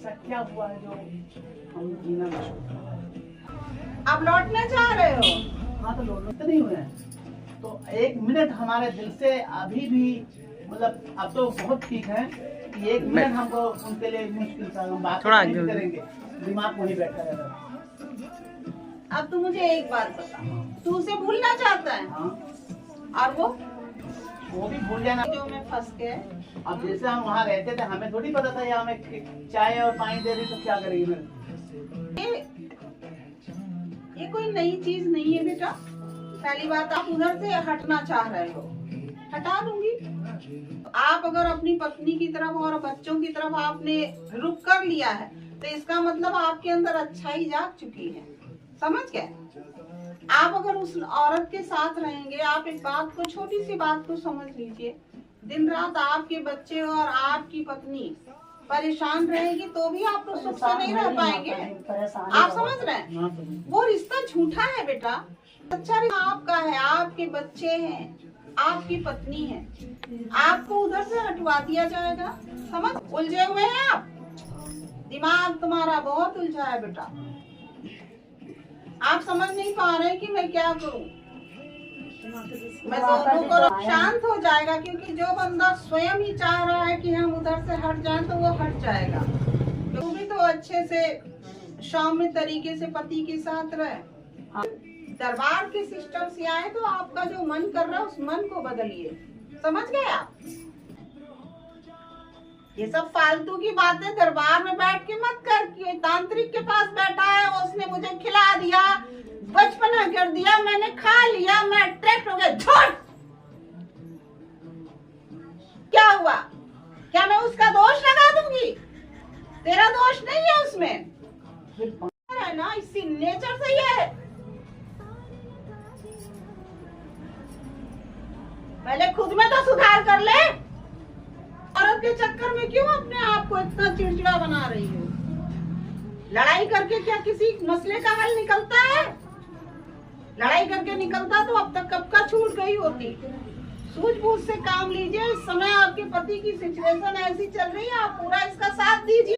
ऐसा क्या हुआ है जो हम जीना नहीं चाहते? आप लौटना चाह रहे हो? हाँ तो लौटते नहीं हुए हैं, तो एक मिनट हमारे दिल से अभी भी मतलब अब तो बहुत ठीक है कि एक मिनट हमको उनके लिए मुश्किल था, हम बात नहीं करेंगे, दिमाग वहीं बैठा रहेगा। अब तू मुझे एक बात बता, तू उसे भूलना चाहता है? हाँ, और वो भी भूल जाना जो मैं फंस गए। अब जैसे हम वहाँ रहते थे, हमें थोड़ी पता था ये हमें चाय और पानी दे रही तो क्या करेगी मैं। ये कोई नई चीज नहीं है बेटा। पहली बात, आप उधर से हटना चाह रहे हो, हटा दूंगी। आप अगर अपनी पत्नी की तरफ और बच्चों की तरफ आपने रुक कर लिया है तो इसका मतलब आपके अंदर अच्छाई जाग चुकी है, समझ गए? आप अगर उस औरत के साथ रहेंगे, आप एक बात को, छोटी सी बात को समझ लीजिए, दिन रात आपके बच्चे और आपकी पत्नी परेशान रहेगी तो भी आप तो सुख से नहीं रह पाएंगे। आप समझ रहे हैं? वो रिश्ता झूठा है बेटा। अच्छा आपका है, आपके बच्चे हैं, आपकी पत्नी है, आपको उधर से हटवा दिया जाएगा। समझ, उलझे हुए हैं आप, दिमाग तुम्हारा बहुत उलझा है बेटा। आप समझ नहीं पा रहे कि मैं क्या करूं। मैं दोनों को शांत हो जाएगा, क्योंकि जो बंदा स्वयं ही चाह रहा है कि हम उधर से हट जाएं तो वो हट जाएगा। तो भी तो अच्छे से सौम्य तरीके से पति के साथ रहे। दरबार के सिस्टम से आए तो आपका जो मन कर रहा है उस मन को बदलिए, समझ गए आप? ये सब फालतू की बातें दरबार में बैठ के मत कर। तांत्रिक के पास बैठा है, उसने मुझे खिला दिया, बचपना कर दिया, मैंने खा लिया, मैं अट्रैक्ट हो गया। छोड़, क्या हुआ? क्या मैं उसका दोष लगा दूंगी? तेरा दोष नहीं है उसमें, है ना, इसी नेचर से ही है। पहले खुद में तो सुधार कर ले। औरत के चक्कर में क्यों अपने आप को इतना चिड़चिड़ा बना रही हो? लड़ाई करके क्या किसी मसले का हल निकलता है? लड़ाई करके निकलता तो अब तक कब का छूट गई होती। सूझबूझ से काम लीजिए। इस समय आपके पति की सिचुएशन ऐसी चल रही है, आप पूरा इसका साथ दीजिए।